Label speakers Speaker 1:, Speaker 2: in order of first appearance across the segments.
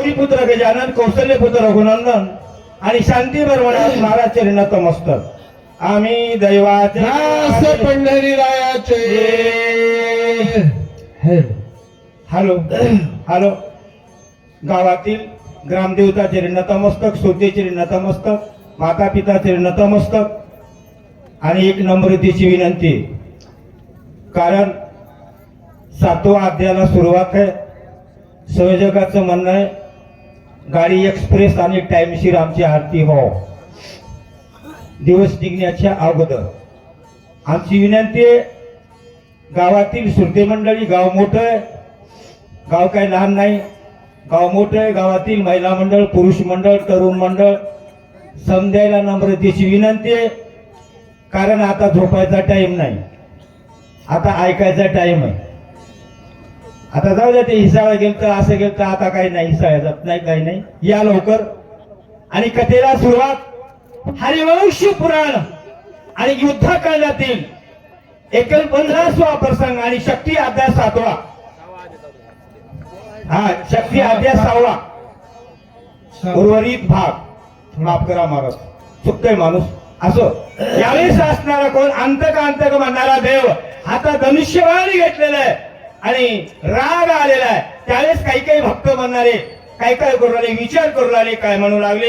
Speaker 1: गौरीपुत्र गजानन, कौशल्यपुत्र रघुनंदन आणि शांती बर्मनाथ महाराज चरणात मस्तक आम्ही दैवाचे
Speaker 2: दास पंढरीरायाचे
Speaker 1: हॅलो हॅलो गावातील ग्रामदेवता चरणात मस्तक, श्रोते चरणात मस्तक, माता पिता चरणात मस्तक आणि एक नम्रतेची विनंती, कारण 7व्या अध्यायाला सुरुवात आहे. संयोजकाचं म्हणणं आहे गाडी एक्सप्रेस आणि टाइमशीर आमची आरती हो दिवस निघण्याच्या अगोदर. आमची विनंती आहे, गावातील श्रोते मंडळी, गाव मोठं आहे, गाव काही लहान नाही, गाव मोठं आहे. गावातील महिला मंडळ, पुरुष मंडळ, तरुण मंडळ समजायला नम्रतेची विनंती आहे, कारण आता झोपायचा टाइम नाही, आता ऐकायचा टाइम आहे. आता जाऊ द्या, ते हिसाळा गेलं तर असं गेलं तर आता काही नाही, हिसाळा जात नाही, काही नाही. या लवकर आणि कथेला सुरुवात. हरिवंश पुराण आणि युद्धकांडातील एकल 15वा प्रसंग आणि शक्ती अध्याय 7वा. हा, शक्ती अध्याय 6वा उर्वरित भाग. माफ करा महाराज, चुकतोय माणूस. असो, यावेळेस असणारा कोण अंतक म्हणणारा देव आता धनुष्यबाणी घेतलेला आहे आणि राग आलेला आहे. त्यावेळेस काही काही भक्त म्हणणारे काय काय करू लागले, विचार करू लागले, काय म्हणू लागले.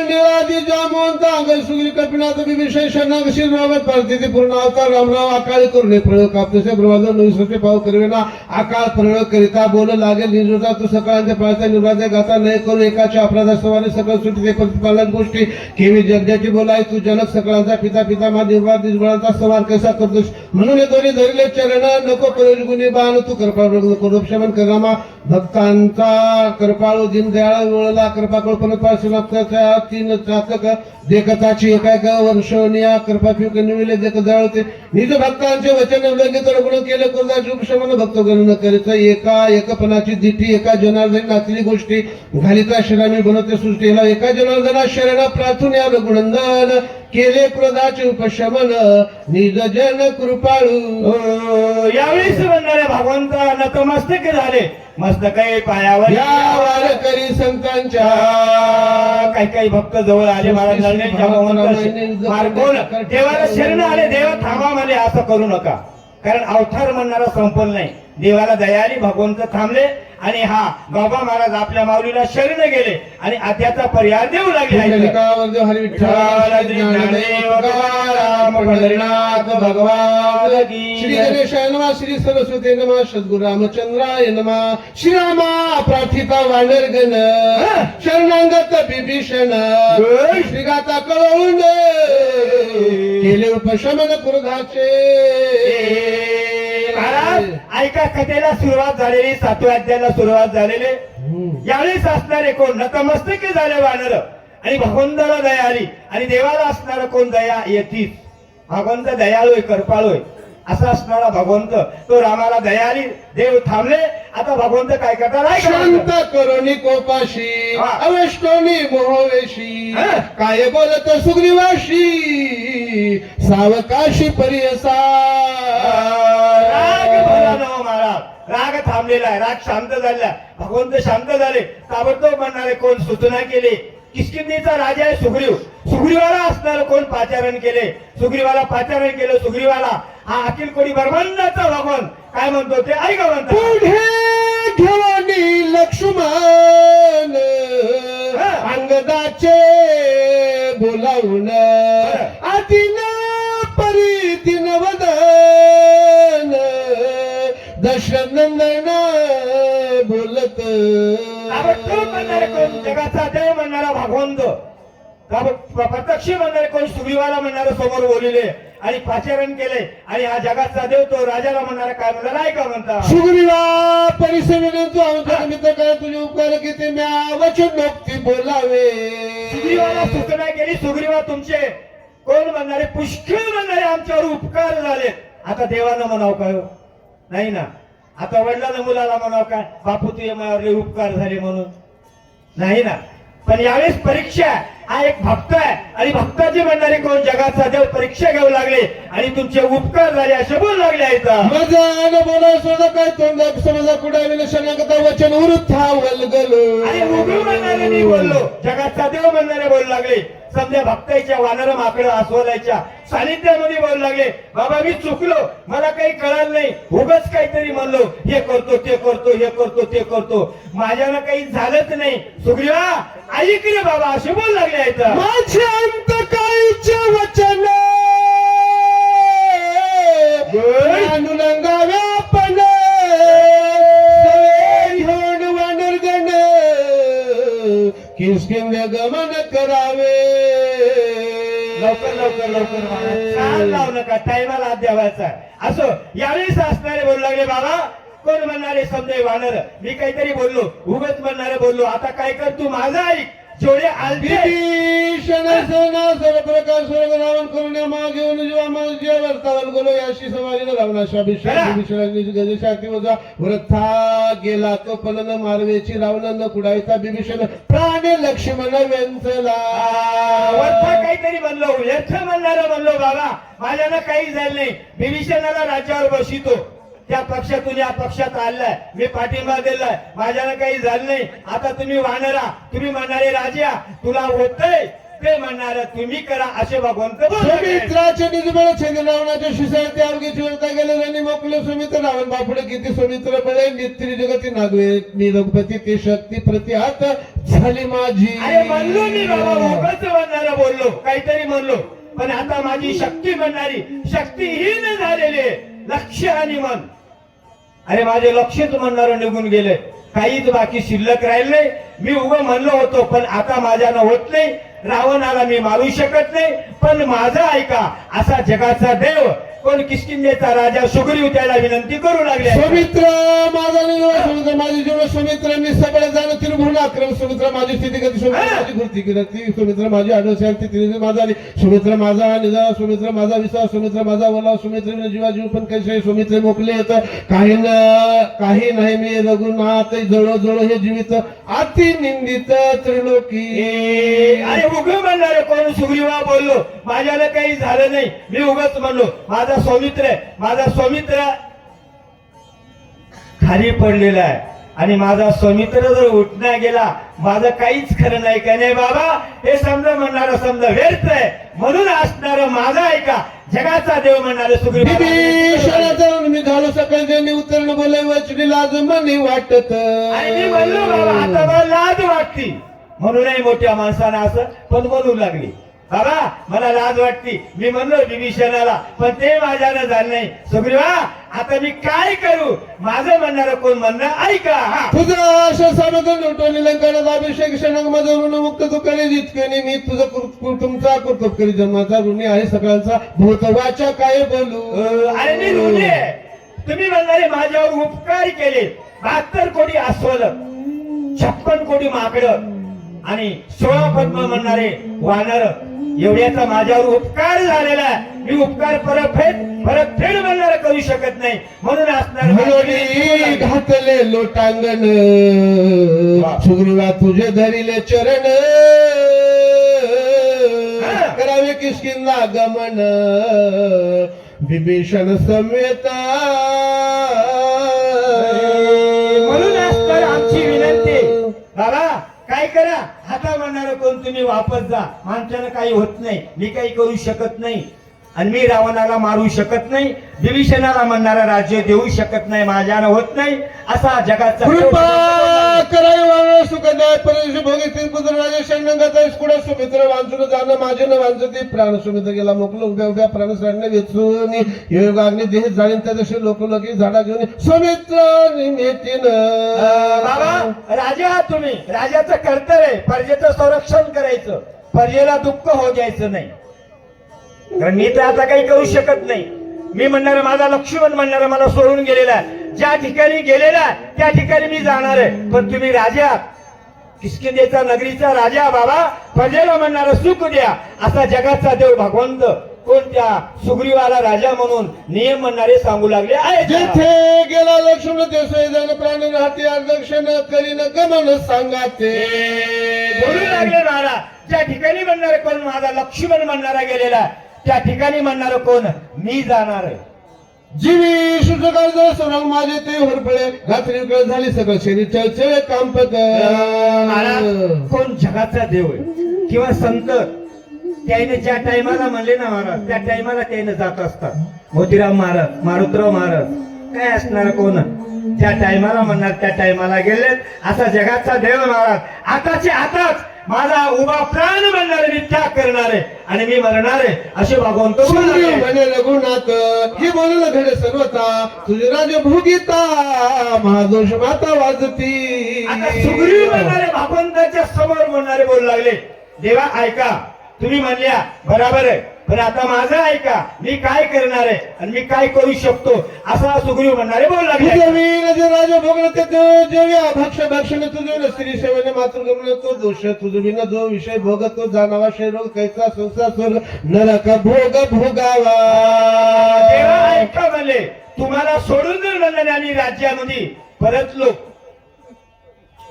Speaker 2: निळादी जामवंत अंगल सुगिरी कपिनाथ विशेष नागशील रावत पार्थिती पूर्ण अवतार रामराव अकाळी करुणे प्रयोग कापसे ब्रह्माद नवीसते पाव करवेना अकाळ प्रयोग करिता बोल लागेल निर्जोता तू सकाळांच्या पाळत्या निर्वाद्या गाता नाही करू एकाच्या अपराधास्तवाने सकळ सुटी प्रतिपालन गोष्टी केवी जगण्याची बोलाय तू जनक सकळांचा पिता पिता मा निर्वाद निर्गुणांचा सवार कसा करतोस म्हणून हे दोन्ही धरले चरण नको प्रयोजगुणी बाण तू कृपा क्षमन करामा भक्तांचा कृपाळू दीनदयाळ वळला कृपा कल्पना शिवनाथाच्या 3 चातक देखताची एकाएक वर्षवनिया कृपा पिक निविले देख जाळते निज भक्तांचे वचन उल्लंघित गुण केले कोणता शुभशमन भक्त गणन करीत एका एकपणाची दिठी एका जनार्दनी नाचली गोष्टी घालिता शरणी बनवते सृष्टीला एका जनार्दना शरण प्रार्थून या रघुनंदन केले क्रोधाचे उपशमन निज जन कृपाळू.
Speaker 1: यावेळी म्हणणारे भगवंता नतमस्तक झाले, मस्तक पायावर
Speaker 2: या वारकरी संतांच्या.
Speaker 1: काही काही भक्त जवळ आले, महाराजांनी मार्गोन देवाला शरण आले. देवा थांबा म्हणे, असं करू नका, कारण अवतार म्हणणारा संपल नाही. देवाला दयाली भगवंत थांबले आणि हा बाबा महाराज आपल्या माऊलीला शरण गेले आणि आत्याचा पर्याय देऊ लागले. भगवान
Speaker 2: श्री गणेशाय नमः, श्री सरस्वती नमः, सद्गुरु रामचंद्राय नमः. श्रीरामा प्रार्थिता वानरगण शरणांगत बिभीषण श्रीगाता कळवून केले उपशमन क्रोधाचे.
Speaker 1: महाराज ऐका, कथेला सुरुवात झालेली, 7व्या अध्यायाला सुरुवात झालेली. यावेळेस असणारे कोण नतमस्तक झाले वानर आणि भगवंताला दया आली आणि देवाला असणारा कोण दया येतीच. भगवंत दयाळू कृपाळू असा असणारा भगवंत, तो रामाला दया आली, देव थांबले. आता भगवंत काय करतात,
Speaker 2: शांत करुणी कोपाशी अवेष्टोनी मोहवेशी काय बोलत सुग्रीवाशी सावकाशी परियसा.
Speaker 1: राग भला नव महाराज, राग थांबलेला आहे, राग शांत झालेला. भगवंत शांत झाले, ताबडतोब म्हणणारे कोण सूचना केली. किष्किंधेचा राजा आहे सुग्रीव, सुग्रीवाला असणार कोण पाचारण केले, सुग्रीवाला पाचारण केलं. सुग्रीवाला हा अखिल कोणी ब्रह्मांडाचा भगवान काय म्हणतो ते ऐका. म्हणतो
Speaker 2: पुढे ठेवणी लक्ष्मण अंगदाचे बोलावून आदिन परिदिन वदन दशनंदन बोलत.
Speaker 1: जगाचा देव म्हणणारा भगवंत, प्रत्यक्ष म्हणणारे कोण सुग्रीवाला म्हणणारे समोर बोलले आणि पाचारण केले आणि हा जगाचा देव तो राजाला म्हणणारा काय म्हणला ऐका. म्हणता
Speaker 2: सुग्रीवा परिसविने तू आमच्या निमित्त काय तुझे उपकार किती म्या वचन नक्की बोलावे.
Speaker 1: सुग्रीवाला सूचना केली, सुग्रीवा तुमचे कोण म्हणणारे पुष्कळ म्हणणारे आमच्यावर उपकार झाले. आता देवानं म्हणाव काय नाही ना, आता वडिलांना मुलाला म्हणाव काय बापू तुझे माझ्यावर उपकार झाले म्हणून नाही ना. पण यावेळेस परीक्षा हा एक भक्त आहे आणि भक्ताची म्हणणारे कोण जगाचा देव परीक्षा घेऊ लागले आणि तुमचे उपकार झाले असे बोलू लागले आहेत
Speaker 2: माझा बोला सोडा काय तोंड समजा कुडालेलं शनागता वचन वृथा वलगल
Speaker 1: आणि उघडू म्हणणारे मी बोललो जगाचा देव म्हणणारे बोलू लागले समजा भक्ताच्या वानर माकडं अस्वलाच्या सानिध्यामध्ये बोलू लागले बाबा मी चुकलो मला काही कळलं नाही उगाच काहीतरी म्हणलो हे करतो ते करतो हे करतो ते करतो माझ्यानं काही झालंच नाही सुग्रीवा ऐक रे बाबा असे बोलू लागले आहेत
Speaker 2: माझे अंत काळीचे वचन अनुलंगा व्यापन घेऊन वानरगण किसकिंद गमन करावे
Speaker 1: लवकर लवकर लवकर म्हणा. चाल लावू नका टायमाला हात द्यावायचा असो यावेळेस असणारे बोलू लागले बाबा कोण म्हणणारे समजे वानर मी काहीतरी बोललो उगच म्हणणारे बोललो आता काय कर तू माझा ऐक जेवढे आलते
Speaker 2: विभीषण सेना सर्व प्रकार स्वर्ग रावण करून माग घेऊन जीवा माग जीवा वर्तावल गेलो याशी समाजीने रावणाशा विभीषणाची गजेशाती वजा वृथा गेला तो पलन मारवेची रावण न कुडायचा विभीषण प्राण लक्ष्मण वेंचला
Speaker 1: वरचा काहीतरी म्हणलो व्यर्थ म्हणणारं म्हणलो बाबा माझ्यानं काही झालं नाही विभीषणाला राज्यावर बसितो त्या पक्षातून या पक्षात आलाय मी पाठिंबा दिलाय माझ्यानं काही झालं नाही आता तुम्ही वानरा तुम्ही म्हणणारे राजा तुला होतंय ते म्हणणार तुम्ही करा असे भगवंत
Speaker 2: सुमित्राचे निजबळ छेद रावणाच्या शिसाळते अवघी वरता गेले आणि मोकले सुमित्र रावण बापुडे किती सुमित्र बळे नित्री जगती नागवे मी रघुपती ते शक्ती प्रतिहात झाली माझी
Speaker 1: अरे म्हणलो मी बाबा उगाच म्हणणारा बोललो काहीतरी म्हणलो पण आता माझी शक्ती म्हणणारी शक्तीहीन झालेली लक्ष आणि मन अरे माझे लक्षच म्हणणारं निघून गेले काहीच बाकी शिल्लक राहिले मी उभं म्हणलो होतो पण आता माझ्यानं होत नाही रावणाला मी मारू शकत नाही पण माझं ऐका असा जगाचा देव कोण किष्किंधेचा राजा सुग्रीव त्याला विनंती करू लागले
Speaker 2: सुमित्र माझा सुमित्र माझी जीवन सुमित्र मी सगळे जाण तिरुभुवन आक्रम सुमित्र माझी स्थिती गती सुमित्र माझी कृती कीर्ती सुमित्र माझी आडोशांती तिने माझा सुमित्र माझा निजा सुमित्र माझा विश्वास सुमित्र माझा वला सुमित्र जीवा जीव पण कैसे सुमित्र मोकले येत काही नाही मी रघुनाथ जळो जळो हे जीवित अति निंदित त्रिलोकी
Speaker 1: अरे उघड म्हणणार कोण सुग्रीवा बोललो माझ्याला काही झालं नाही मी उगाच म्हणलो माझा स्वामित्र खाली पडलेला आहे आणि माझा स्वामित्र जर उठण्या गेला माझं काहीच खरं नाही का नाही बाबा हे समजा म्हणणार समजा व्यर्थ आहे म्हणून असणार माझा ऐका जगाचा देव म्हणणारे सुग्रीव
Speaker 2: मी झालो सकाळी त्यांनी उत्तरण बोले वचनी लाज मनी वाटत
Speaker 1: आणि मी म्हणलो बाबा आता मला लाज वाटती म्हणूनही मोठ्या माणसानं असं पण बोलू लागली बाबा मला लाज वाटती मी म्हणलो विभीषणाला पण ते माझ्यानं झालं नाही सुग्रीवा आता मी काय करू माझं म्हणणार कोण म्हणणं ऐका
Speaker 2: तुझं अशा सामग्री लुटवली लंकाला अभिषेक क्षणक माझं ऋण मुक्त तू करी जितके मी तुझं तुमचा कर्तव्य करी जन्माचा ऋणी आहे सगळ्यांचा भूतवाच्या काय बोलू
Speaker 1: अरे मी ऋणी आहे तुम्ही म्हणणारे माझ्यावर उपकार केले 72 कोटी अस्वल 56 कोटी माकडं आणि 16 पद्म म्हणणारे वानर एवढ्याचा माझ्यावर उपकार झालेला आहे मी उपकार परतफेड म्हणणार करू शकत नाही म्हणून असणार
Speaker 2: घातले लोटांगण सुग्रीवा तुझे धरिले चरण करावे किष्किंधा गमन विभीषण समेत
Speaker 1: म्हणून असणार आमची विनंती बाबा काय करा हाता म्हणणार कोण तुम्ही वापस जा माणसानं काही होत नाही मी काही करू शकत नाही आणि मी रावणाला मारू शकत नाही विभीषणाला म्हणणारा राज्य देऊ शकत नाही माझ्यानं होत नाही असा जगाचा
Speaker 2: कृपा कराय सुखदाय परदेश भोगी पुत्र राजा शंगंगाचा कुडा सुमित्र वांचून जाणं माझे न वांचते प्राण सुमित्र गेला मोकलो उभ्या उभ्या प्राण साडणे वेचून योगाग्नी देह जाणीन त्या दिवशी लोकलोकी झाडा घेऊन सुमित्र निमितीन
Speaker 1: बाबा राजा तुम्ही राजाचं कर्तव्य प्रजेचं संरक्षण करायचं प्रजेला दुःख हो द्यायचं नाही कारण मी तर आता काही करू शकत नाही मी म्हणणार माझा लक्ष्मण म्हणणार मला सोडून गेलेला ज्या ठिकाणी गेलेला त्या ठिकाणी मी जाणार आहे पण तुम्ही राजा किष्किंधेचा नगरीचा राजा बाबा प्रजेला म्हणणार सुख द्या असा जगाचा देव भगवंत कोणत्या सुग्रीवाला राजा म्हणून नियम म्हणणारे सांगू लागले आहे
Speaker 2: जेथे गेला लक्ष्मण ते जण प्राणी राहते दक्षिण करीन गमन सांगा ते
Speaker 1: बोलू लागले महाराज ज्या ठिकाणी म्हणणारे कोण माझा लक्ष्मण म्हणणारा गेलेला त्या ठिकाणी म्हणणार कोण मी जाणार आहे
Speaker 2: जीवी शुद्धकार जर सोडून माझे ते होरपळे रात्री वेळ झाली सगळं शरीर चळचळे काम
Speaker 1: महाराज कोण जगाचा देव आहे किंवा संत त्याने ज्या टायमाला म्हणले ना महाराज त्या टायमाला त्याने जात असतात मोतीराम महाराज मारुतराव महाराज काय असणार कोण त्या टायमाला म्हणणार त्या टायमाला गेलेत असा जगाचा देव महाराज आताचे आताच माझा उभा प्राण म्हणणारे मी त्याग करणार आहे आणि मी मरणार आहे असे भगवंत
Speaker 2: म्हणे रघुनाथ हे बोललं घडे सर्वता तुझे राजे भोगिता महादोष माता वाजती
Speaker 1: आता सुग्रीव म्हणणारे भगवंताच्या समोर म्हणणारे बोलू लागले देवा ऐका तुम्ही म्हणल्या बरोबर आहे पण आता माझं ऐका मी काय करणार आहे आणि मी काय करू शकतो असा सुग्रीव म्हणणारे बोलू लागले
Speaker 2: राजा भोगत जेव्हा भक्ष भक्षण तुझे स्त्री सेवेने मातृगमन तो दोष तुझे बिना जो विषय भोगतो जाणावा रोग कैसा संसार स्वर्ग नरक भोग भोगावा
Speaker 1: देवा ऐका म्हणले तुम्हाला सोडून जर म्हणले आम्ही राज्यामध्ये परतलो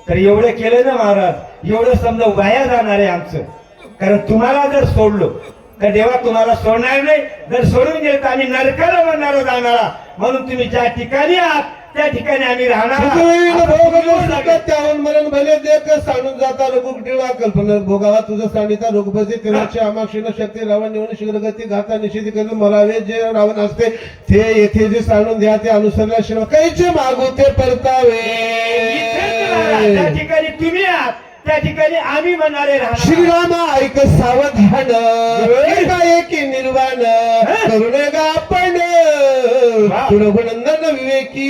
Speaker 1: तर एवढं केलं ना महाराज एवढं समजा वाया जाणार आहे आमचं कारण तुम्हाला जर सोडलो तर देवा तुम्हाला सोडणार नाही जर सोडून गेलं तर आम्ही नरकाला म्हणणारा जाणारा म्हणून तुम्ही ज्या ठिकाणी आहात त्या ठिकाणी आम्ही राहणार
Speaker 2: त्याहून मरण भले देख सांडून जाता रोग टिळा कल्पना भोगावा तुझं सांडिता रोगपती तेनाची आमाक्षीन शक्ती रावण निवड शीघ्रगती घाता निषेधी करून मरावे जे रावण असते ते येथे जे सांडून द्या ते अनुसरल्या शिवाय काहीचे मागू ते परतावे
Speaker 1: त्या ठिकाणी तुम्ही आहात त्या ठिकाणी आम्ही म्हणणारे राहणार
Speaker 2: श्रीराम ऐक सावधान एकाएकी निर्वाण करुणे गा आपण रघुनंदन विवेकी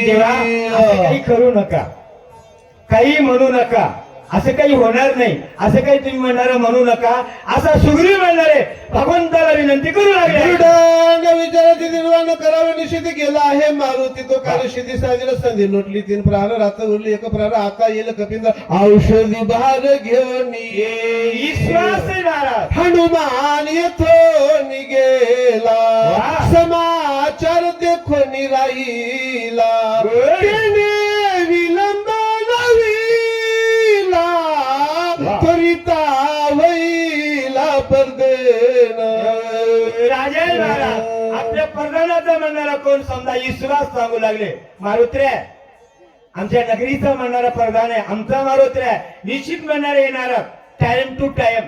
Speaker 1: देवा असं काही करू नका काही म्हणू नका असं काही होणार नाही असं काही तुम्ही म्हणणार म्हणू नका असा सुग्रीव म्हणणारे भगवंताला विनंती करू लागले
Speaker 2: विचाराची निर्वाण करावे निषेधी गेला आहे मारुती तो कार्यसिद्धी साजरा संधी लोटली 3 प्रहार रात्र उरली 1 प्रहार आता येईल कपिंद औषधी बहार घेऊन
Speaker 1: विश्वास आहे महाराज
Speaker 2: हनुमान येथो निगेला समाचार देखो निराईला त्याने विलंब त्वरिता वैला परदेन
Speaker 1: राजा महाराज आपल्या परदानाचा म्हणणारा कोण समजा विश्वास सांगू लागले मारुत्र्या आमच्या नगरीचा म्हणणारा प्रधान आहे आमचा मारुत्र्या निश्चित म्हणणारे येणार टाइम टू टाइम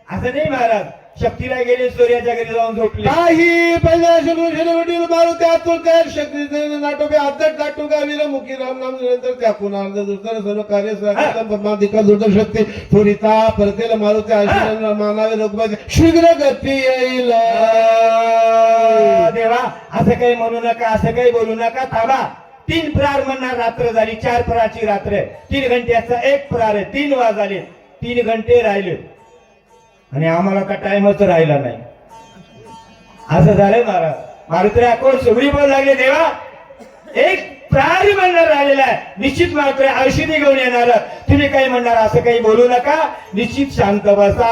Speaker 1: असं नाही महाराज शक्तीला गेले सूर्याच्या घरी जाऊन झोपले
Speaker 2: काही वडील मारुती आतुर त्या शक्ती नाटोबे आदट नाटो गावीला मुखी राम नाम नंतर त्याकून अर्ध दुसरं सर्व कार्य परमाधिका दुर्दर शक्ती त्वरिता परतेला मारुती आशीर्वाद मानावे लोकबाजी शीघ्र गती येईल
Speaker 1: देवा असं काही म्हणू नका असं काही बोलू नका थांबा 3 प्रहार म्हणणार रात्र झाली 4 प्रहारची रात्र आहे 3 घंट्याचा 1 प्रहार आहे 3 वाजले 3 घंटे राहिले आणि आम्हाला का टाइमच राहिला नाही असं झालंय महाराज मारुत्र्या कोण सुग्रीव बोलू लागले देवा 1 प्रहार म्हणणार राहिलेला आहे निश्चित मारुत्र्या औषधी घेऊन येणार तुम्ही काही म्हणणार असं काही बोलू नका निश्चित शांत बसा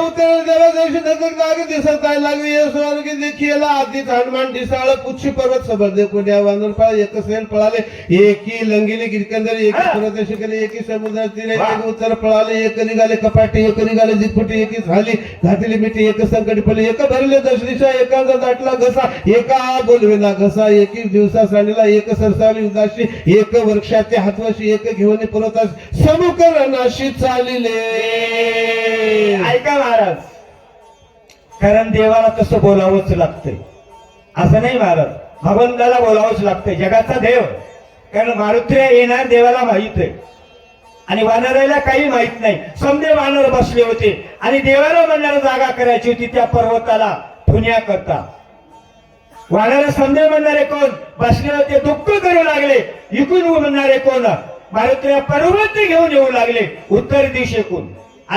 Speaker 2: उत्तर देवा जागे दिसत आहे लागली स्वर्ग देखील आधीच हनुमान ढिसाळ पुच्छी पर्वत सबळ देखून या वानरपाळ एक सेल पळाले एकी लंगिले गिरकंदर एकी पर्वत शिकले एकी समुद्र तीरे एक उत्तर पळाले एक निघाले कपाटी एक निघाले जिटपुटी एकी झाली घातली मिठी एक संकटी पडली एक भरले दशदिशा एकाचा दाटला घसा एका बोलवेला घसा एकी दिवसा सांडला एक सरसावली उदाशी एक वृक्षाचे हातवशी एक घेऊन पर्वतास समुकरणाशी चालिले
Speaker 1: ऐका महाराज कारण देवाला तसं बोलावंच लागतंय असं नाही महाराज भगवंताला बोलावंच लागतंय जगाचा देव कारण मारुत्र्य येणार देवाला माहित आहे आणि वानराला काही माहित नाही समजे वानर बसले होते आणि देवाला म्हणणारा जागा करायची होती त्या पर्वताला ठुण्या करता वानर समजे म्हणणारे कोण बसले होते दुःख करू लागले इकून म्हणणारे कोण मारुत्र्य पर्वत घेऊन येऊ लागले उत्तर दिशेकून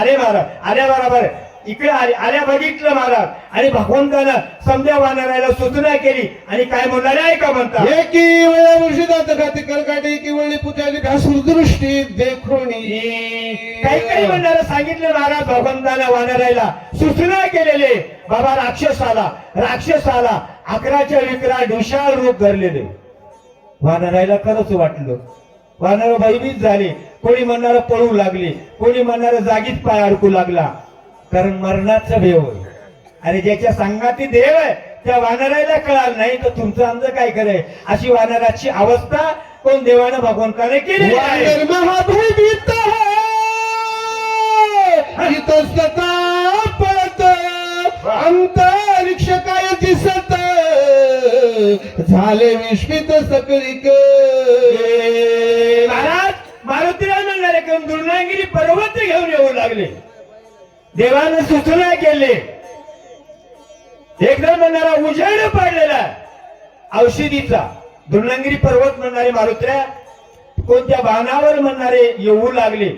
Speaker 1: अरे महाराज आल्या बरोबर इकडे आल्या बघितलं महाराज आणि भगवंतानं समजा वानरायला सूचना केली आणि काय म्हणणारे ऐका म्हणता
Speaker 2: एकी वेळा मुर्शिदात खाती करकाटी की वळी पुजारी भासूर दृष्टी देखोणी
Speaker 1: काही म्हणणारं सांगितलं महाराज भगवंतानं वानरायला सूचना केलेले बाबा राक्षस आला 11च्या विकराळ विशाल रूप धरलेले वानरायला खरंच वाटलं वानर भयभीत झाले कोणी म्हणणार पळू लागले कोणी म्हणणार जागीच पाय अडकू लागला कारण मरणाचं देव आहे आणि ज्याच्या संगाती देव आहे त्या वानरायला कळाल नाही तर तुमचं आमचं काय कराय अशी वानराची अवस्था कोण देवानं भगवंताने केली आहे
Speaker 2: महाभयभीत पळत अंतरिक्ष काय दिसत झाले विस्मित सकळीक
Speaker 1: महाराज मारुतीला म्हणणारे कोण दुर्नागिरी पर्वत घेऊन येऊ लागले देवानं सूचना केली एकदम म्हणणारा उजेड पडलेला औषधीचा दुर्नागिरी पर्वत म्हणणारे मारुत्र्या कोणत्या बाणावर म्हणणारे येऊ लागले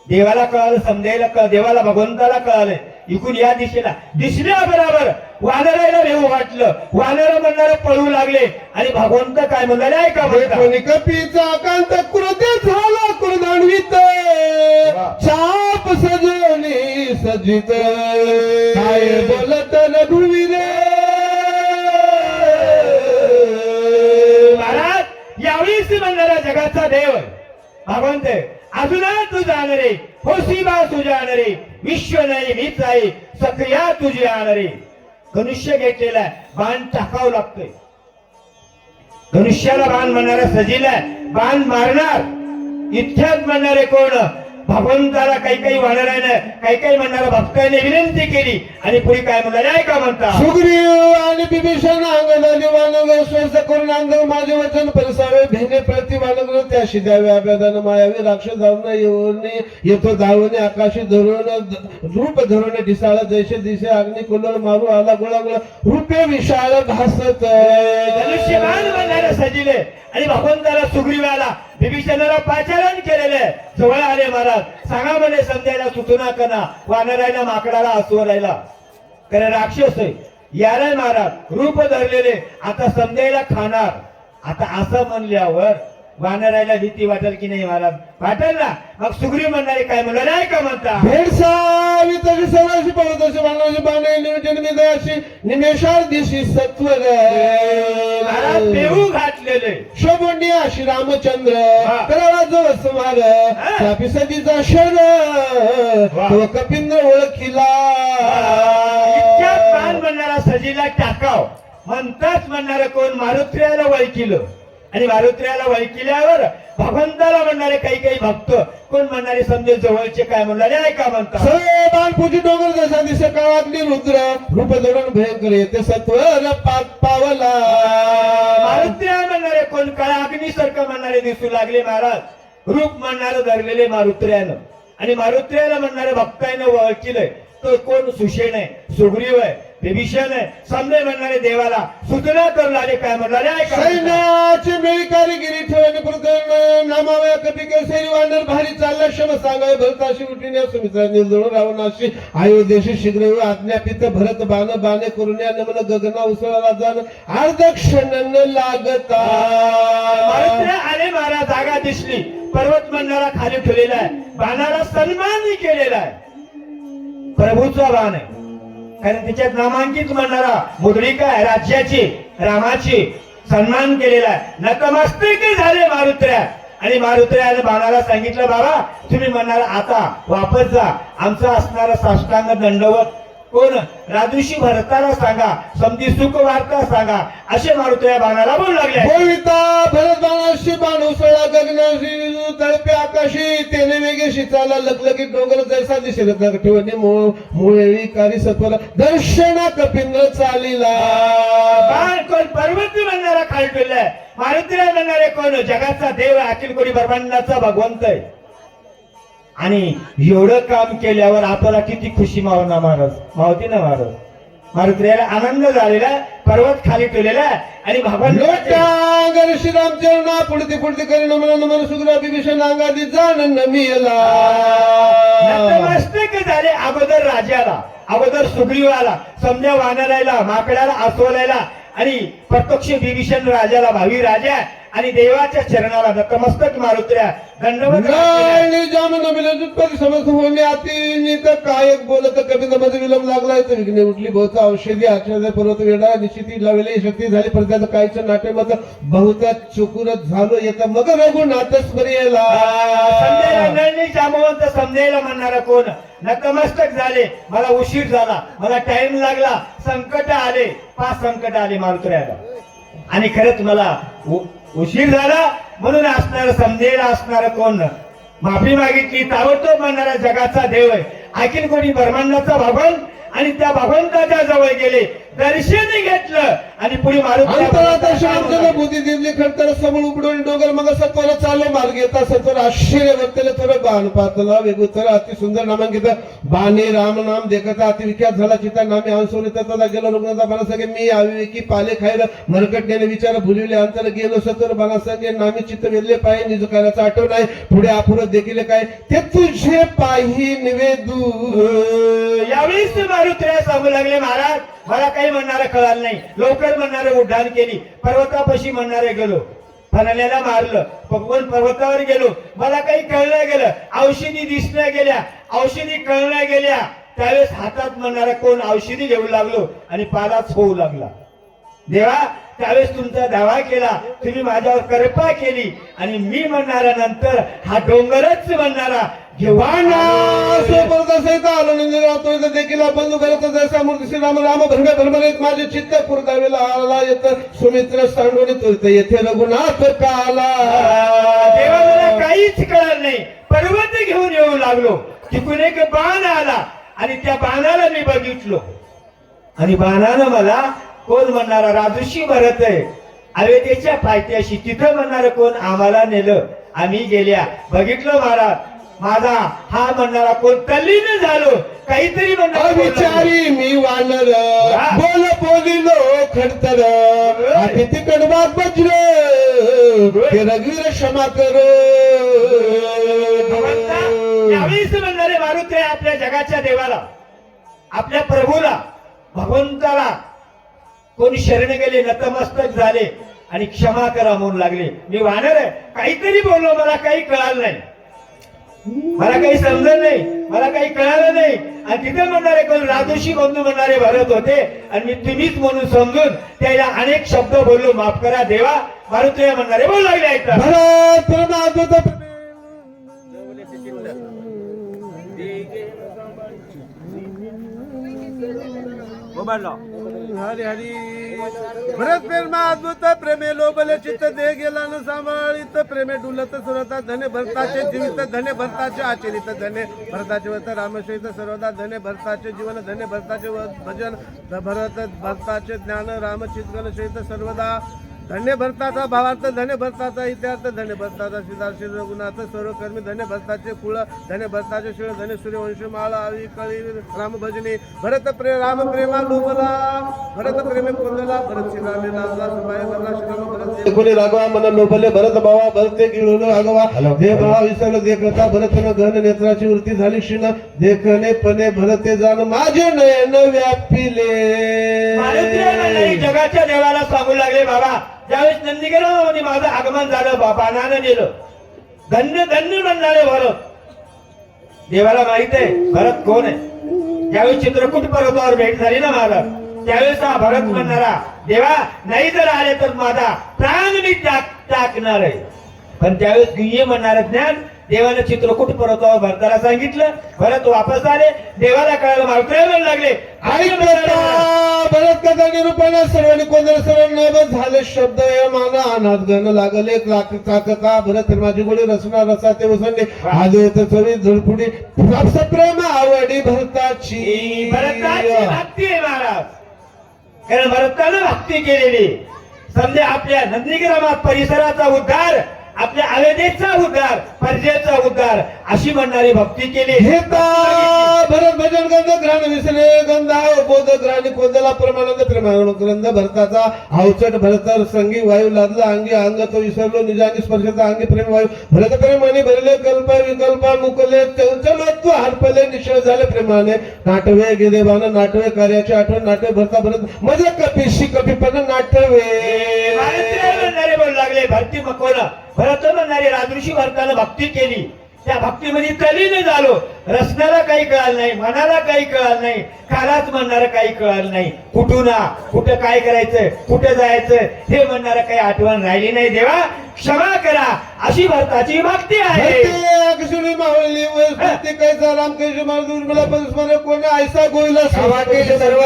Speaker 1: देवाला कळालं समजायला देवाला भगवंताला कळालं इकून या दिशेला दिसल्या बरोबर वानरायला भेऊ वाटलं वानर म्हणणारे पळू लागले आणि भगवंत काय म्हणाले ऐका
Speaker 2: कोणी कपीचा कांत कृत्य झाला कृदान्वित चाप सजवली सजित काय बोलत रघुवीरे
Speaker 1: महाराज यावेळी म्हणणारा जगाचा देव भगवंत अजून तू जाणारे होशी बा तू जाणारे विश्व नाही मीच आहे सक्रिया तुझी आणणारे धनुष्य घेतलेला बाण टाकावं लागतोय धनुष्याला बाण म्हणणारा सजीलाय बाण मारणार इतक्यात म्हणणारे कोण भगवंताला काही वानराने काही म्हणणारा भक्ताने विनंती केली आणि पुढे काय म्हणाले ऐका म्हणता
Speaker 2: सुग्रीव आणि बिभीषण अंगणाने वानग स्वस्थ करून अंग माझे वचन परसावे भेने प्रति वानग त्याशी द्यावे अभ्यादान मायावी राक्षस धावून येऊन येतो धावणे आकाशी धरून रूप धरून ढिसाळ जैसे दिसे अग्नी कुलर मारू आला गोळा गोळा रूपे विशाळ भासत
Speaker 1: धनुष्यबाण म्हणणारे सजिले आणि भगवंताला सुग्रीवाला विभीषणाला पाचारण केलेले जवळ आले महाराज सांगा म्हणे समजायला सूचना करा वानरायला माकडाला अस्वरायला कारण राक्षस आहे याला महाराज रूप धरलेले आता समजायला खाणार आता असं म्हणल्यावर वानरायला भीती वाटेल की नाही महाराज वाटेल ना मग सुग्रीव म्हणणारे काय म्हणाले ऐका म्हणता
Speaker 2: भेडसावी तशी सणाशी पळत असे वानराची बाणे नियोजन अशी निमेषार दिशी सत्व
Speaker 1: महाराज देऊ घातलेले
Speaker 2: शोभंडी अशी रामचंद्र करावा जो समार त्यापी सदीचा क्षण तो कपिंद्र ओळखीला
Speaker 1: इतक्यात बाण म्हणणारा सजीला टाकाव म्हणताच म्हणणारा कोण मारुत्र्याला वळकिलं आणि मारुत्र्याला वळकिल्यावर भगवंताला म्हणणारे काही भक्त कोण म्हणणारे समजे जवळचे काय म्हणणारे ऐका म्हणतात
Speaker 2: बाणपूजी डोंगर जसा दिसे काळातली रुद्र रूप धरून भयंकर येते सत्वर पावला
Speaker 1: मारुत्र्या म्हणणारे कोण काळा अग्निसारखं म्हणणारे दिसू लागले महाराज रूप म्हणणारं धरलेले मारुत्र्यानं आणि मारुत्र्याला म्हणणारे भक्तानं ओळखिलंय तो कोण सुषेण आहे सुग्रीव आहे विभीषण आहे समजे म्हणणारे देवाला सूचना करू लागले काय म्हणणारे
Speaker 2: सैन्याची मेळी कारिगिरी ठेवणे पुरतं नामाव्या कपी केसरी वानर भारी चालला क्षम सांगावे भरताशी उठिण्या सुमित्रा निर्जळ रावणाशी अयोध्येशी शीघ्र आज्ञापित भरत बाणे करून या नमन गगना उसळला जाण अर्ध क्षण लागता
Speaker 1: आले महाराज जागा दिसली पर्वत म्हणणारा खाली ठेवलेला आहे बाणाला सन्मान केलेला आहे प्रभूचा बाण आहे कारण त्याच्यात नामांकित म्हणणारा मुद्रिका आहे राज्याची रामाची सन्मान केलेला आहे नतमस्तक झाले मारुत्र्या आणि मारुत्र्याने बाणाला सांगितलं बाबा तुम्ही म्हणणारा आता वापस जा आमचा असणारा साष्टांग दंडवत कोण राजूशी भरताला सांगा समधी सुख वार्ता सांगा असे मारुत्र्या बाणाला बोलू लागले
Speaker 2: भरत बाणाशी बाण उसळला गगनाशी तळपे आकाशी तेने वेगेशी चाला लखलखीत डोंगर जैसा दिसेल ठेवणे मुळेळी कारी सत्वला दर्शना कपिंद्र चालीला
Speaker 1: बाण कोण पर्वती म्हणणारा खाली ठेवलाय मारुत्र्या म्हणणारे कोण जगाचा देव अखिल कोणी ब्रह्मांडाचा भगवंत आहे आणि एवढं काम केल्यावर आपल्याला किती खुशी मावना महाराज मावती ना महाराज मारुत्र्याला आनंद झालेला पर्वत खाली ठेवलेला आणि भगवान
Speaker 2: श्रीरामचरणा पुढती करी नमन सुग्रा विभीषण अंगादी जाण नमियला
Speaker 1: नतमस्तक झाले अगोदर राजाला अगोदर सुग्रीवाला समजा वानरायला माकडाला अस्वलायला आणि प्रत्यक्ष विभीषण राजाला भावी राजा आणि देवाच्या चरणाला नतमस्तक मारुत्र्या दंडवत
Speaker 2: नाही जामन मिलन समज होणे अति तर काय बोलत कवितामध्ये विलंब लागलाय तर विघ्ने उठली बहुत औषधी आचार्य पर्वत वेडा निश्चिती लावली शक्ती झाली परत कायचं नाट्य मत बहुता चुकूनच झालो येता मग रघुनाथ स्मरेला
Speaker 1: जामवंत समजायला म्हणणारा कोण नतमस्तक झाले मला उशीर झाला मला टाइम लागला संकट आले 5 संकट आले मारुत्र्याला आणि खरंच मला उशीर झाला म्हणून असणार समजेल असणार कोण माफी मागितली ताबडतोब म्हणणारा जगाचा देव आहे आणखीन कोणी ब्रह्मांडाचा भगवान आणि त्या भगवंताच्या जवळ गेले दर्शन घेतलं आणि पुढे
Speaker 2: मारुती बुद्धी दिली खडतर समोर उघडून डोंगर मग सत्वाला चालू मार्ग येतात सत्वर आश्चर्य वर्तले तर बाण पातला वेगुतर अति सुंदर नामांकित बाणे राम नाम देखता अति विख्यात झाला चिता नामे अंसोरी तत्वाला गेलो रुग्णाचा बाणा सगळे मी अविवेकी पाले खायला मरकटण्याने विचार भुलविले अंतर गेलो सत्वर बाणा सगळे नामे चित्त वेधले पाय निज करायचा आठव नाही पुढे आपुरत देखील काय ते तुझे पाही निवेदू
Speaker 1: यावेळीच मारुत्र्या सांगू लागले महाराज मला काही म्हणणारं कळालं नाही लवकर म्हणणारे उड्डाण केली पर्वतापाशी म्हणणारे गेलो फनाल्याला मारलं भगवान पर्वतावर गेलो मला काही कळलं गेलं औषधी दिसल्या गेल्या औषधी कळल्या गेल्या त्यावेळेस हातात म्हणणारा कोण औषधी घेऊ लागलो आणि पालाच होऊ लागला देवा त्यावेळेस तुमचा दावा केला तुम्ही माझ्यावर कृपा केली आणि मी म्हणणारा नंतर हा डोंगरच म्हणणारा
Speaker 2: देखील बंधू करत जैसा मूर्ती श्री राम राम भरमे भरमरेत माझे चित्त पुरगावेला आला येत सुमित्र सांडोनी तुरत येथे रघुनाथ काला
Speaker 1: देवाला काहीच कळलं नाही पर्वत घेऊन येऊ लागलो तिकडून एक बाण आला आणि त्या बाणाला मी बघितलो आणि बाणानं मला कोण म्हणणारा राजूशी भरत आहे अयोध्येच्या पायथ्याशी तिथं म्हणणार कोण आम्हाला नेलं आम्ही गेल्या बघितलं महाराज माझा हा म्हणणारा कोण तल्लीन झालो काहीतरी म्हणणार
Speaker 2: विचारी मी वानर बोल बोलिलो खडतर आधी तिकड बाग बजलो ते रघुवीर क्षमा करो
Speaker 1: यावेळीच म्हणणारे मारुत्र्या आपल्या जगाच्या देवाला आपल्या प्रभूला भगवंताला कोणी शरण गेले नतमस्तक झाले आणि क्षमा करा म्हणून लागले मी वानर आहे काहीतरी बोललो मला काही कळालं नाही मला काही समजलं नाही मला काही कळालं नाही आणि तिथे म्हणणारे कोण राजोशी बंधू म्हणणारे भरत होते आणि मी तुम्हीच म्हणून समजून त्याला अनेक शब्द बोललो माफ करा देवा मारुत्र्या म्हणणारे बोल लागले ऐकता
Speaker 2: हरी हरी भरत प्रेमा अद्भुत प्रेमे लोबले चित्त दे गेला न सांभाळित प्रेमे डुलत सुरता धने भरताचे जीवित धने भरताचे आचरित धने भरताचे व्रत रामश्रीत सर्वदा धने भरताचे जीवन धने भरताचे भजन भरत भरताचे ज्ञान रामचितगण श्रीत सर्वदा धन्य भरताचा भावार्थ धन्य भरताचा इतिहास धन्य भरताचा सिद्धार्थ रघुनाथ सर्व कर्मी धन्य भरताचे कुळ धन्य भरताचे शिळ धन्य सूर्यवंश माळा आवी कळी राम भजनी भरत राम प्रेमा लोबला भरत प्रेमे कोंदला भरत श्रीरामे लाभला सुभाय भरला श्रीराम भरत कोणी राघवा मन लोबले भरत भावा भरते गिळून राघवा देव भावा विसरल देखता भरतन घन नेत्राची वृत्ती झाली क्षीण देखणे पणे भरते जाण माझे नयन व्यापिले
Speaker 1: जगाच्या देवाला सांगू लागले बाबा ज्यावेळेस नंदीगिरी माझं आगमन झालं बाणानं नेलं धन्य धन्य म्हणणारे भरत देवाला माहित आहे भरत कोण आहे ज्यावेळेस चित्रकूट पर्वतावर भेट झाली ना महाराज त्यावेळेस हा भरत म्हणणारा देवा नाही जर आले तर माझा प्राण मी टाकणार आहे पण त्यावेळेस गुह्य म्हणणार ज्ञान देवाने चित्रकूट पर्वतावर भरताना सांगितलं भरत वापस आले देवाला कळायला मारुत्र्या म्हणू लागले
Speaker 2: भरत कथा निरूपण सर्वांनी कोंदर सर्व नव झाले शब्द माना अनाथ गण लागले काका भरत माझी गोळी रचना रसा ते उसंडे आले चवी झडपुडी प्रेम आवडी भरताची
Speaker 1: भक्ती आहे महाराज कारण भरतानं भक्ती केलेली समजा आपल्या नंदीग्रामात परिसराचा उद्धार आपल्या अयोध्येचा उद्धार, प्रजेचा उद्धार अशी म्हणणारी भक्ती केली.
Speaker 2: घेता भरत भजन गंध ग्रहण विसरे गंधा बोध ग्रहणी कोंदला प्रमाणात प्रेमानं ग्रंथ भरताचा अवचट भरतर संगी वायू लादला अंगी अंग तो विसरलो निजानी स्पर्शता अंगी प्रेम वायू भरत प्रेमाने भरले कल्प विकल्प मुकले चलत्व हरपले निश्चय झाले प्रेमाने नाटवे गिरेबान नाटवे कार्याची आठवण नाटवे भरता भरत मजा कपिशी कपीपण नाटवे
Speaker 1: भारतीय म्हणणारे बोलू लागले. भरती मकोला भरत म्हणणारी राजऋषी भरतानं भक्ती केली. त्या भक्तीमध्ये तल्लीन झालो. रचनाला काही कळालं नाही, मनाला काही कळालं नाही, कालाच म्हणणारं काही कळालं नाही. कुठून कुठं काय करायचं, कुठं जायचं हे म्हणणारं काही आठवण राहिली नाही. देवा क्षमा करा अशी भरताची भक्ती आहे.
Speaker 2: अक्षरी मावळली कैसा रामकृष्ण मारुती मला परस्पर कोण ऐसा गोईला
Speaker 3: गावातील सर्व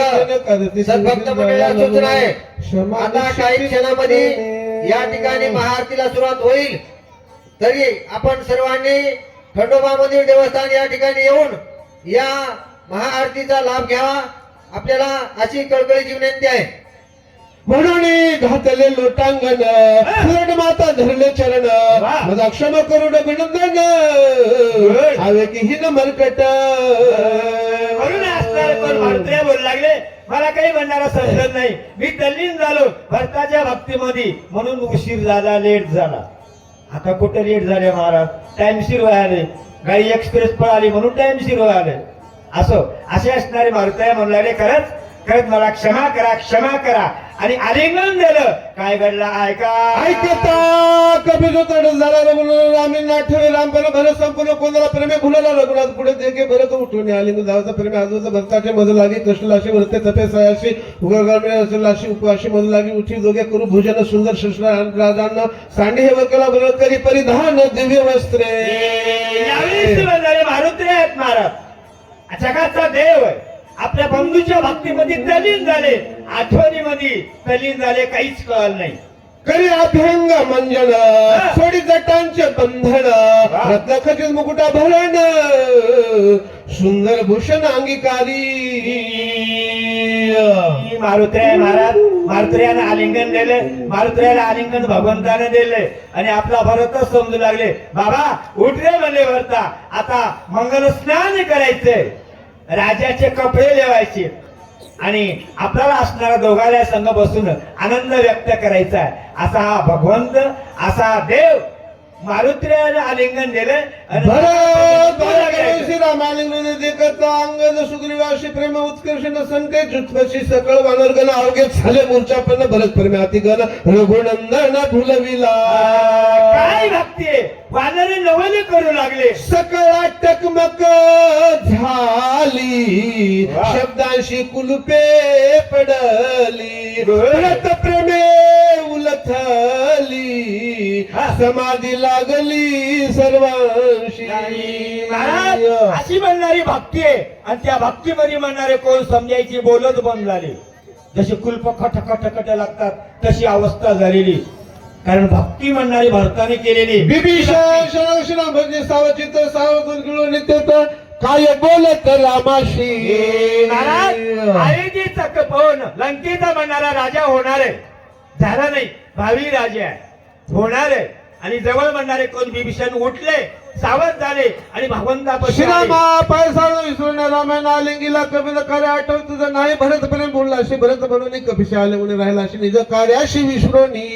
Speaker 3: सद्भक्त मंडळीला सूचना आहे. आता काही क्षणामध्ये या ठिकाणी महाआरतीला सुरुवात होईल. तरी आपण सर्वांनी खंडोबा मंदिर देवस्थान या ठिकाणी येऊन या महाआरतीचा लाभ घ्यावा. आपल्याला अशी कळकळीची विनंती आहे.
Speaker 2: म्हणून घातले लोटांगण सुरड माता धरले चरण माझा क्षमा करून अभिनंदन हवे की हिन मरकट
Speaker 1: म्हणून असणार पण भारतीय बोलू लागले. मला काही म्हणणारा समजत नाही. मी तल्लीन झालो भरताच्या भक्तीमध्ये म्हणून उशीर झाला, लेट झाला. आता कुठे लेट झाले महाराज, टाइमशीर वळाले. गाडी एक्सप्रेस पळाली म्हणून टाइमशीर वळाले. असे असणारे मारुती म्हणू लागले. खरंच खरंच मला क्षमा करा, क्षमा करा. आणि आलिंगन दिलं. काय घडलं ऐका.
Speaker 2: ऐकता कभी जो तड झाला रघुनाथ आम्ही नाठवे रामपण भरत संपूर्ण कोणाला प्रेमे फुलाला रघुनाथ पुढे देखे भरत उठून आलिंग धावता प्रेमे आजोचा भरताचे मध लागी कष्टलाशी भरते तपे सयाशी उगरगामे असेलाशी उपवाशी मध लागी उठी दोघे करू भोजन सुंदर शस्त्र राजांना सांडी हे वकला भरत करी परिधान दिव्य वस्त्रे.
Speaker 1: यावेळी मारुती आहेत महाराज. जगाचा देव आहे. आपल्या बंधूच्या भक्तीमध्ये तल्लीन झाले, आठवणीमध्ये तल्लीन झाले. काहीच कळलं नाही.
Speaker 2: करी अभ्यंग मंजन सोडी जटांचे बंधन रत्नखचित मुकुटा भरण सुंदर भूषण अंगीकारी.
Speaker 1: मारुत्र्या महाराज मारुत्र्याने आलिंगन दिले. मारुत्र्याला आलिंगन भगवंताने दिले आणि आपला भरतच समजू लागले. बाबा उठ रे म्हणले भरता, आता मंगल स्नान करायचंय, राजाचे कपडे लेवायचे आणि आपल्याला असणारा दोघाला संघ बसून आनंद व्यक्त करायचा आहे. असा हा भगवंत, असा देव मारुत्र्याने आलिंगन दिलं.
Speaker 2: रामालिंगन देखता अंगद सुग्रीवाशी प्रेम उत्कर्ष न संके जुत्पशी सकळ वानरगण अवघे झाले मूर्छापन्न भरत प्रेम अतिगण रघुनंदन भुलविला.
Speaker 1: काय भक्ती आहे. वानरे नवले करू लागले.
Speaker 2: सकळा टकमक झाली शब्दांशी कुलपे पडली भरत प्रेमे उलथली समाधी लागली सर्वांशी.
Speaker 1: महाराज अशी म्हणणारी भक्ती आहे आणि त्या भक्तीमध्ये म्हणणारे कोण समजायची बोलत बंद झाले. जसे कुल्प खट खट खट लागतात तशी अवस्था झालेली. कारण भक्ती म्हणणारी भरताने केलेली.
Speaker 2: विभीषण म्हणजे सावचित सावधून गिळून नित्य काय बोलत रामाशी.
Speaker 1: महाराज अयोध्येचा कपवून लंकेचा म्हणणारा राजा होणार आहे. झाला नाही, भावी राजा आहे, होणार आहे. आणि जवळ म्हणणारे कोण विभीषण उठले, सावध झाले आणि भगवंतापाशी
Speaker 2: श्रीरामा पैसा विसरून रामायण आलिंगीला कबीर कार्य आठव तुझं नाही भरत प्रेम बोलला अशी भरत बनवून कपिशा आले म्हणून राहिला अशी निज कार्याशी विसरोनी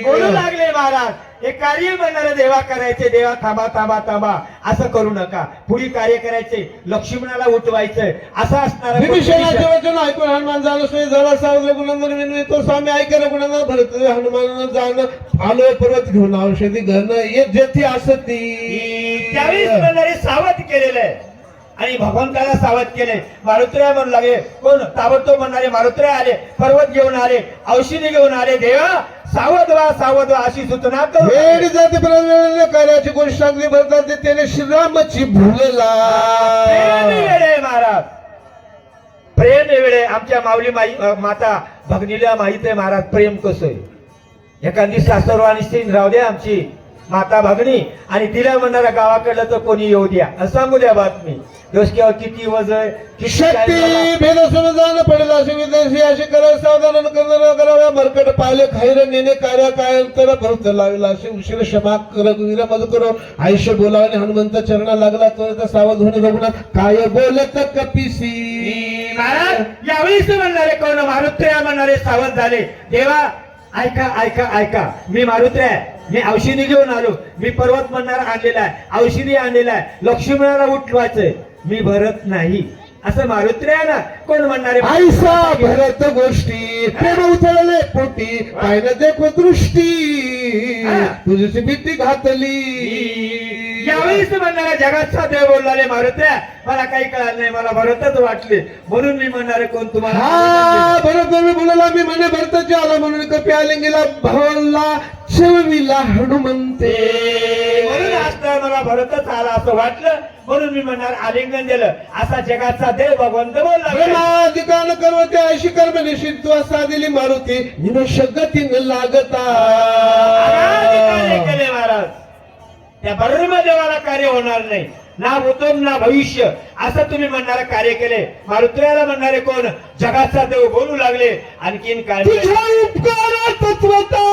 Speaker 1: बोलू लागले. महाराज हे कार्य म्हणणारे देवा करायचे. देवा थांबा थांबा थांबा असं करू नका. पुढे कार्य करायचे, लक्ष्मणाला उठवायचं असं असणार.
Speaker 2: विभीषणाचे वचन ऐकून हनुमान झालं सोय झाला सावध रघुनंदन विनवितो स्वामी ऐका रघुनंदन भरत हनुमानानं जाणं आलो पर्वत घेऊन औषधी घरनं येत जेथे असती.
Speaker 1: त्यावेळेस म्हणणारे सावध केलेलं आहे आणि भगवंताला सावध केले. मारुत्र्या म्हणू लागले. कोण ताबडतोब म्हणणारे मारुत्र्या आले, पर्वत घेऊन आले, औषधी घेऊन आले. देवा सावध व्हा अशी सूचना
Speaker 2: करू. जाती कार्याची गोष्ट सांगली भरतात त्याने श्रीरामची भूलला.
Speaker 1: महाराज प्रेम वेळे आमच्या माऊली माता भगिनीला माहित आहे महाराज प्रेम कसं आहे. एखादी सासरवाणी राहू द्या आमची, माता भगणी आणि तिला म्हणणारा गावाकडलं तर कोणी येऊ द्या असं सांगू द्या बातमी डोसक्यावर किती वज आहे, किती
Speaker 2: शक्ती
Speaker 1: काय
Speaker 2: भेद जाणं पडेल असे विदेशी असे करा सावधान करणं कराव्या मरकट पाहिले खायर नेणे कार्य काय अंतर भरत लावला असे उशीर क्षमा कर वीर मज करो आयुष्य बोलावणे हनुमंत चरणा लागला तर सावध होणे रघुनाथ काय बोलत कपिसी
Speaker 1: महाराज यावेळीच म्हणणारे कोण मारुत्र्या म्हणणारे सावध झाले देवा ऐका ऐका ऐका मी मारुत्र्या मी औषधी घेऊन आलो मी पर्वत म्हणणारा आणलेला आहे औषधी आणलेला आहे लक्ष्मणाला उठवायचंय मी भरत नाही असं मारुत्र्या ना कोण म्हणणारे
Speaker 2: आईसा भरत गोष्टी प्रेम उथळले पोटी पाहिलं देखो दृष्टी तुझी भीती घातली
Speaker 1: यावेळीच म्हणणारा जगाचा देव बोलणारे मारुत्र्या मला काही कळालं नाही मला भरतच वाटले म्हणून मी म्हणणारे कोण तुम्हाला
Speaker 2: हा भरत मी बोलला मी म्हणे भरताची आला म्हणून कपी आलिंगीला भावला शिवविला हनुमंते
Speaker 1: म्हणून आज मला भरतच आला असं वाटलं म्हणून मी म्हणणार आलिंगन दिलं असा जगाचा देव भगवंत बोलला
Speaker 2: ब्रह्मादिकान करवते अशी कर्म निश्चित तू असा दिली मारुती निमशगतीन लागता
Speaker 1: कार्य केले महाराज त्या ब्रह्म देवाला कार्य होणार नाही ना भूतम ना भविष्य असं तुम्ही म्हणणारे कार्य केले मारुत्र्याला म्हणणारे कोण जगाचा देव बोलू लागले आणखीन काय
Speaker 2: तुझ्या उपकार तत्वता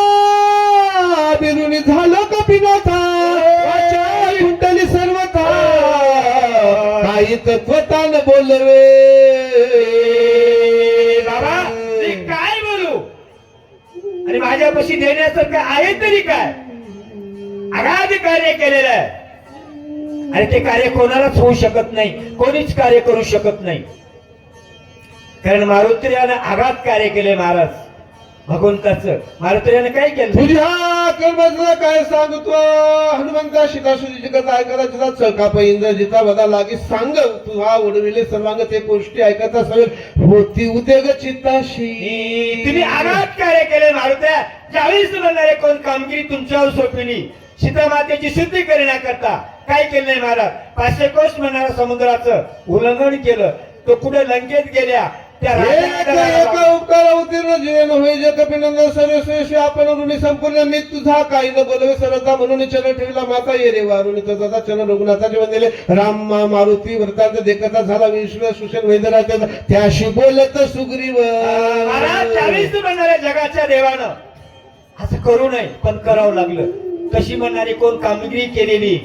Speaker 2: बिरुनी झालं कपिनाथा वाचा कुंडली सर्वथा काही तत्वतान बोलवे
Speaker 1: बाबा मी काय बोलू आणि माझ्यापाशी देण्यासारखं आहे तरी काय अगाध कार्य केलेलं आहे आणि ते कार्य कोणालाच होऊ शकत नाही कोणीच कार्य करू शकत नाही कारण मारुत्र्यानं आघात कार्य केले महाराज भगवंताचं मारुत्र्यानं काय केलं
Speaker 2: तुझ्या कर्माचं काय सांगतो हनुमंता सीतासुरी जगत ऐकता जिता चळका इंद्र जिता बदा लागी सांग तुझा उडविले सर्वांग ते गोष्टी ऐकता सगळे होती उद्योग चित्ताशी
Speaker 1: तुम्ही आघात कार्य केले मारुत्र्या ज्यावेळेस म्हणणारे कोण कामगिरी तुमच्यावर सोपविली सीता मातेची शुद्धी करण्याकरता काय केलं नाही महाराज 500 कोस म्हणणारा समुद्राचं उल्लंघन केलं तो कुठे लंकेत गेल्या त्या
Speaker 2: एका उपकार उत्तीर्ण जीवन होय जे कपिनंदन सर्वश्रेष्ठ आपण ऋणी संपूर्ण मी तुझा काही न बोलवे सरता म्हणून चरण ठेवला माता ये रे वारुणी तथा चरण रघुनाथा जीवन दिले राम मारुती वृत्तांत देखता झाला विष्णू सुषण वैद्यनाथ त्याशी बोलत सुग्रीव
Speaker 1: महाराज त्यावेळेस म्हणणाऱ्या जगाच्या देवानं असं करू नये पण करावं लागलं कशी म्हणणारी कोण कामगिरी केलेली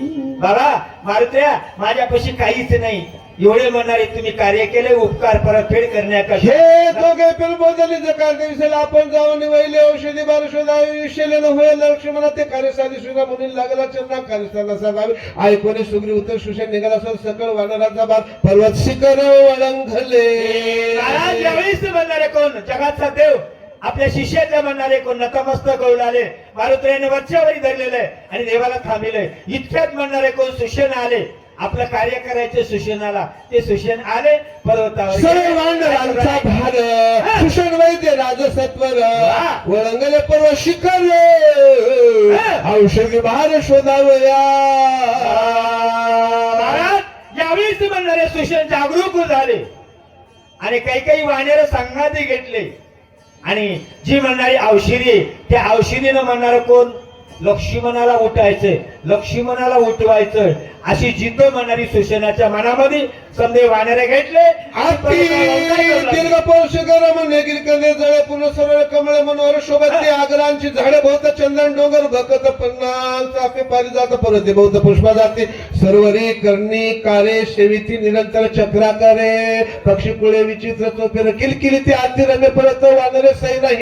Speaker 1: बाबा मारुत्र्या माझ्यापाशी काहीच नाही एवढे म्हणणारे तुम्ही कार्य केले उपकार परतफेड करण्याकरता
Speaker 2: हे दोघे पिलबोधली जकार्ते विषयाला आपण जाऊन निवैले औषधी बार शोधाविषयले न होय लक्ष्मणा ते कार्यसाधी सुद्धा म्हणून लागला चंदा कार्यस्थाना साधावे ऐकोने सुग्री उत्तर सुषण निघाला सकळ वानराचा बार पर्वत शिखर वळंघले
Speaker 1: महाराज यावेळेस म्हणणारे कोण जगाचा देव आपल्या शिष्याच्या म्हणणारे कोण नतमस्तक होऊ आले मारुत्र्याने वरच्यावरी धरलेलं आहे आणि देवाला थांबिलंय इतक्यात म्हणणारे कोण सुषण आले आपलं कार्य करायचे सुषणाला ते सुषण आले पर्वतावर
Speaker 2: सर्वांचा भार सुषण वैद्य राजसत्वर वळंगले पर्व शिखर औषधी भार शोधावया
Speaker 1: महाराज यावेळेस म्हणणारे सुषण जागरूक झाले आणि काही काही वाणेर संघाती घेतले आणि जी म्हणणारी औषधी त्या औषधीनं म्हणणार कोण लक्ष्मणाला उठायचंय लक्ष्मणाला उठवायचं अशी जिद्द म्हणणारी सुषणाच्या मनामध्ये समजे वानरे घेतले
Speaker 2: दीर्घ पौष गरम नेगिर कंदे जळे पूर्ण सरळ कमळ मनोहर शोभते आगरांची झाडे बहुत चंदन डोंगर भकत पन्नास चाफे पारिजात परते बहुत पुष्पा जाते सर्वरी करणी कारे सेविती निरंतर चक्रा करे पक्षी कुळे विचित्र चोपेर किलकिली ते आती रमे परत वानरे सैना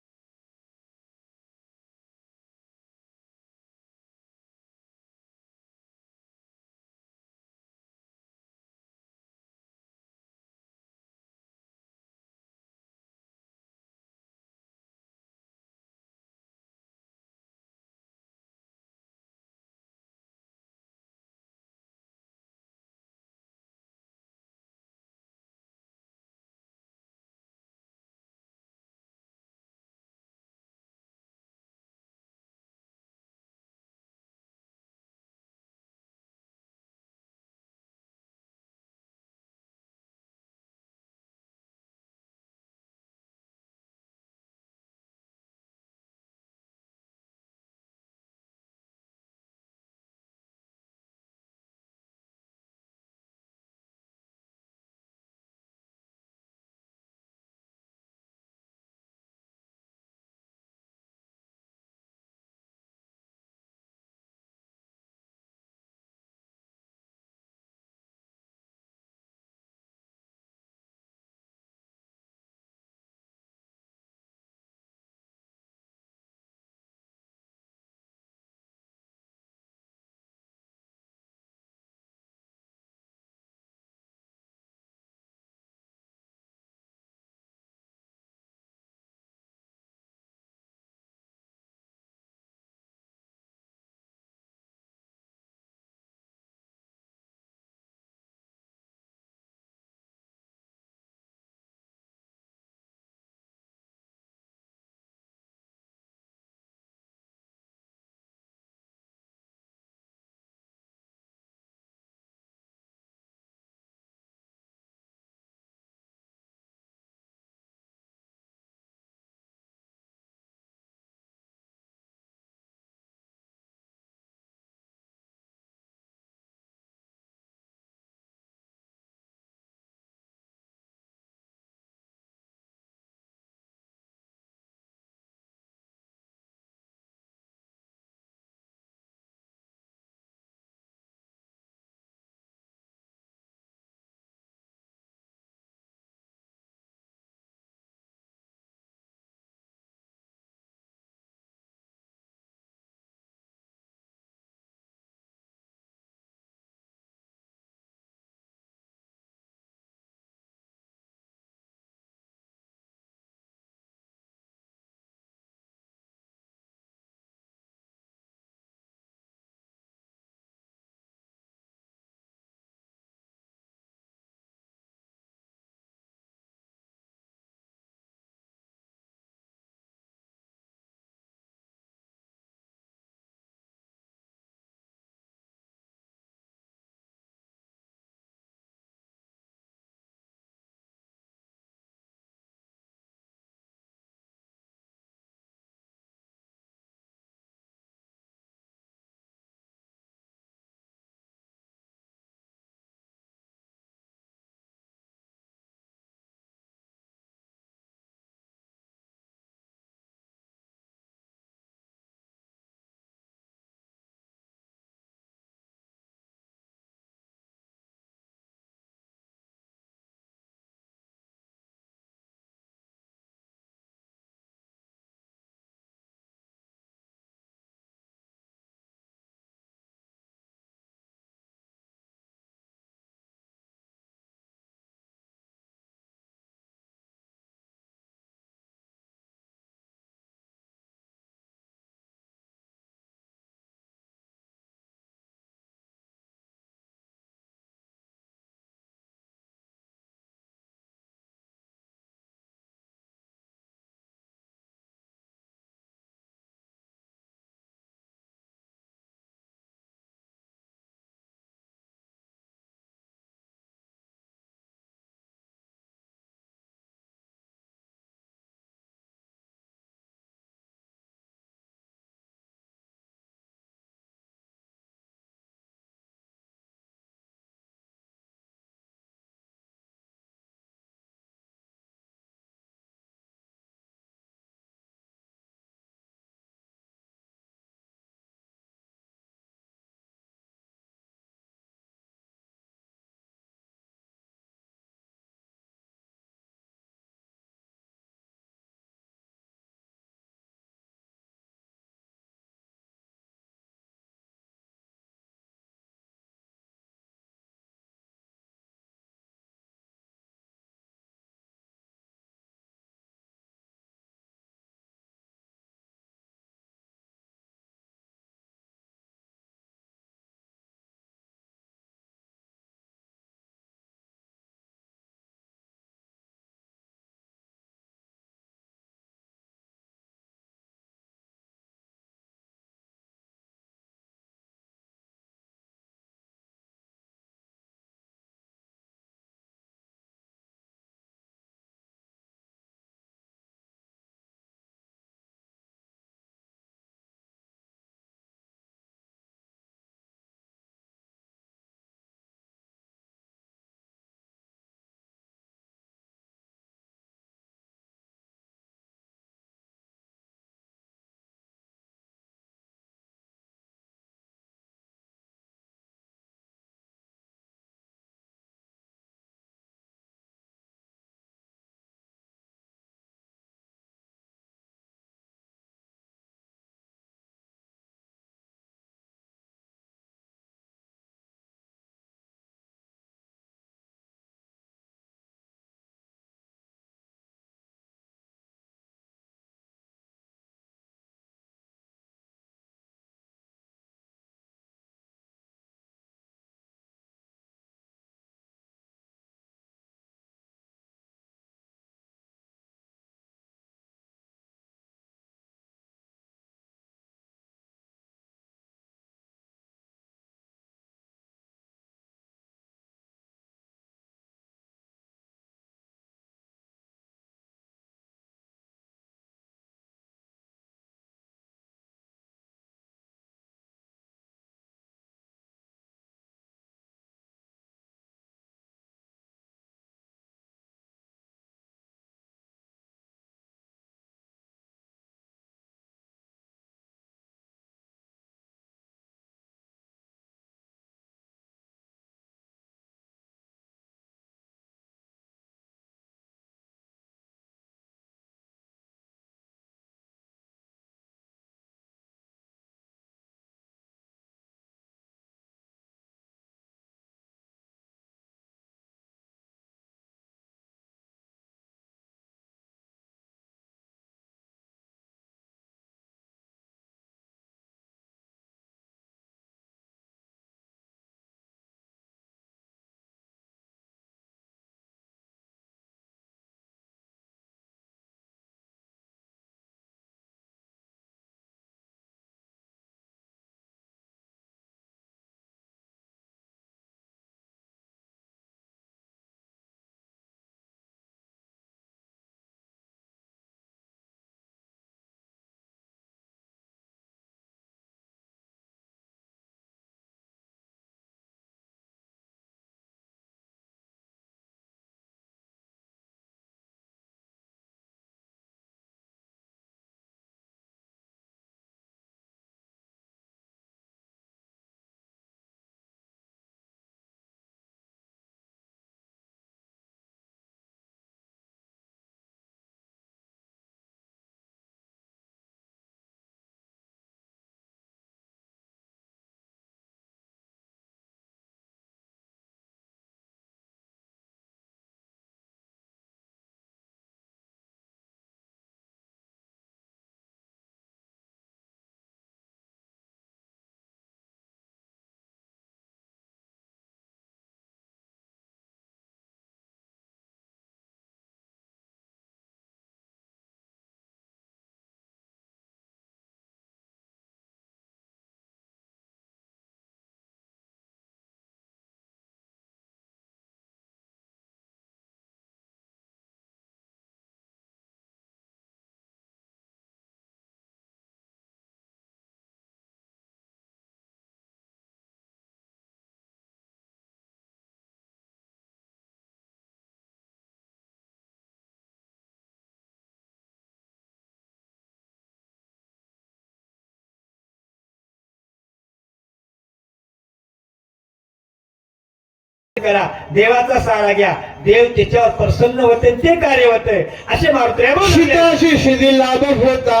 Speaker 1: करा, देवाचा सहारा घ्या, देव त्याच्यावर प्रसन्न होते आणि ते कार्य होते असे मारुती
Speaker 2: शिताशी शिदी लाभ होता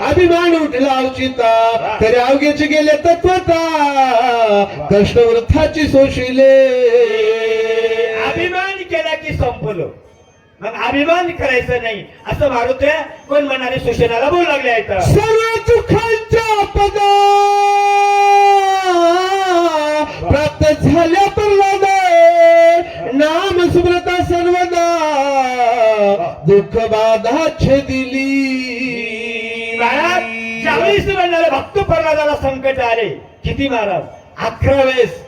Speaker 2: अभिमान उठला उचिता तरी अवघेचे गेले तत्वता कष्ट वृथाची सोशिले
Speaker 1: अभिमान केला की संपलो, मग अभिमान करायचं नाही असं मारुती कोण म्हणाले सुशेनाला बोलू लागले आहेत.
Speaker 2: सर्व दुःखांच्या पदा प्राप्त झाल्या प्रल्हादा नाम स्मृता सर्वदा दुःख बाधा छेदिली.
Speaker 1: महाराज ज्यावेळेस म्हणणारे भक्त प्रल्हादाला संकट आले, किती महाराज 11 वेळेस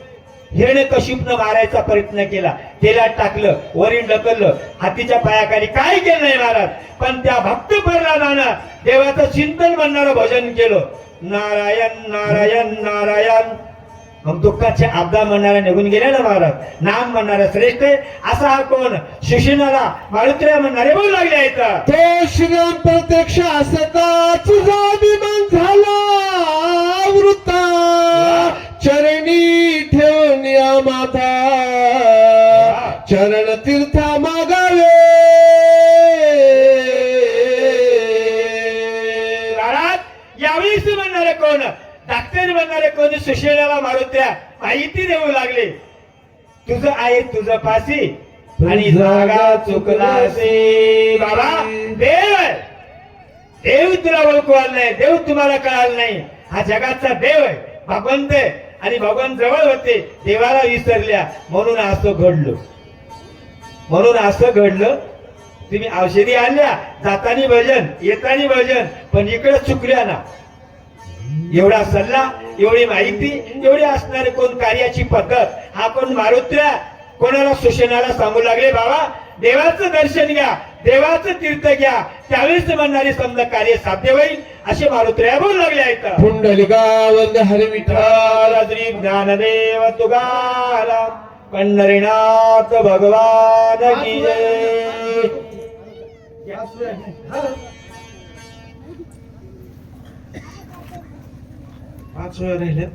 Speaker 1: हिरण्यकशिपूनं मारायचा प्रयत्न केला, तेलात टाकलं, वरील ढकललं, हातीच्या पायाखाली काय केलं नाही महाराज, पण त्या भक्त प्रल्हादानं देवाचं चिंतन म्हणणारं भजन केलं, नारायण नारायण नारायण. मग दुःखाचे आपदा म्हणणारा निघून गेले ना महाराज. नाम म्हणणारा श्रेष्ठ आहे असा हा कोण सुशेनाला मारुतीला म्हणणारे बोलू लागले आहेत.
Speaker 2: तो श्रीराम प्रत्यक्ष असता तुझा अभिमान झाला वृत्ता चरणी ठेवून या माता चरण तीर्था मागावे.
Speaker 1: महाराज यावेळेस म्हणणारे कोण, डॉक्टर म्हणणारे कोणी सुशेनाला मारुत्या माहिती देऊ लागले, तुझं आहे तुझं पासी आणि जागा चुकलासी. बाबा देव आहे, देव तुला ओळखू आला नाही, देव तुम्हाला कळाला नाही, हा जगाचा देव आहे, भगवंत आहे आणि भगवान जवळ होते, देवाला विसरल्या म्हणून असं घडलं, म्हणून असं घडलं. तुम्ही औषधी आणल्या, जातानी भजन येतानी भजन, पण इकडे चुकल्या ना. एवढा सल्ला, एवढी माहिती, एवढी असणारे कोण कार्याची पद्धत, हा कोण मारुत्या कोणाला सुशेनाला सांगू लागले, बाबा देवाचं दर्शन घ्या, देवाचं तीर्थ घ्या, त्यावेळेस म्हणणारे समजा कार्य साध्य होईल असे मारुत्र्या बोलू लागले आहेत.
Speaker 2: पुंडलिका वंद हरी विठ्ठल
Speaker 1: श्री ज्ञानदेव तुकाराम पंढरीनाथ भगवान की जय.
Speaker 2: पाच वेळा राहिले.